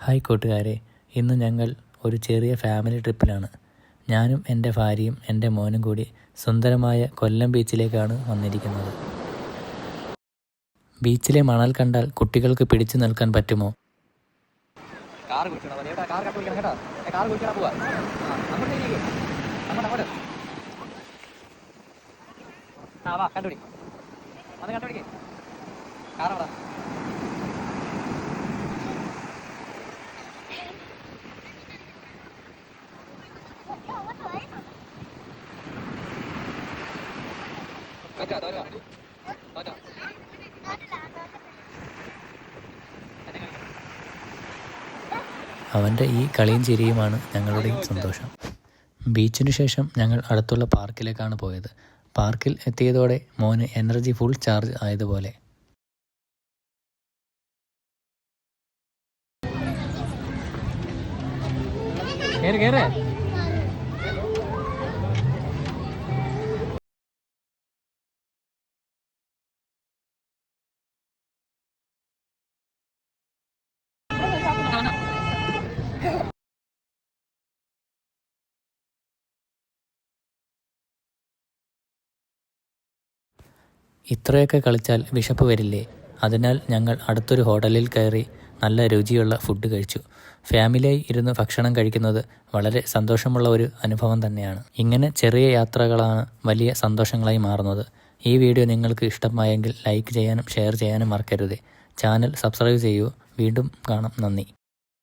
Hi കൂട്ടുകാരെ, ഇന്ന് ഞങ്ങൾ ഒരു ചെറിയ ഫാമിലി ട്രിപ്പിലാണ്. ഞാനും എൻ്റെ ഭാര്യയും എൻ്റെ മോനും കൂടി സുന്ദരമായ കൊല്ലം ബീച്ചിലേക്കാണ് വന്നിരിക്കുന്നത്. ബീച്ചിലെ മണൽ കണ്ടാൽ കുട്ടികൾക്ക് പിടിച്ചു നിൽക്കാൻ പറ്റുമോ? അവൻ്റെ ഈ കളിയും ചിരിയുമാണ് ഞങ്ങളുടെയും സന്തോഷം. ബീച്ചിനു ശേഷം ഞങ്ങൾ അടുത്തുള്ള പാർക്കിലേക്കാണ് പോയത്. പാർക്കിൽ എത്തിയതോടെ മോന് എനർജി ഫുൾ ചാർജ് ആയതുപോലെ. ഇത്രയൊക്കെ കളിച്ചാൽ വിശപ്പ് വരില്ലേ? അതിനാൽ ഞങ്ങൾ അടുത്തൊരു ഹോട്ടലിൽ കയറി നല്ല രുചിയുള്ള ഫുഡ് കഴിച്ചു. ഫാമിലിയായി ഇരുന്ന് ഭക്ഷണം കഴിക്കുന്നത് വളരെ സന്തോഷമുള്ള ഒരു അനുഭവം തന്നെയാണ്. ഇങ്ങനെ ചെറിയ യാത്രകളാണ് വലിയ സന്തോഷങ്ങളായി മാറുന്നത്. ഈ വീഡിയോ നിങ്ങൾക്ക് ഇഷ്ടമായെങ്കിൽ ലൈക്ക് ചെയ്യാനും ഷെയർ ചെയ്യാനും മറക്കരുത്. ചാനൽ സബ്സ്ക്രൈബ് ചെയ്യൂ. വീണ്ടും കാണാം. നന്ദി.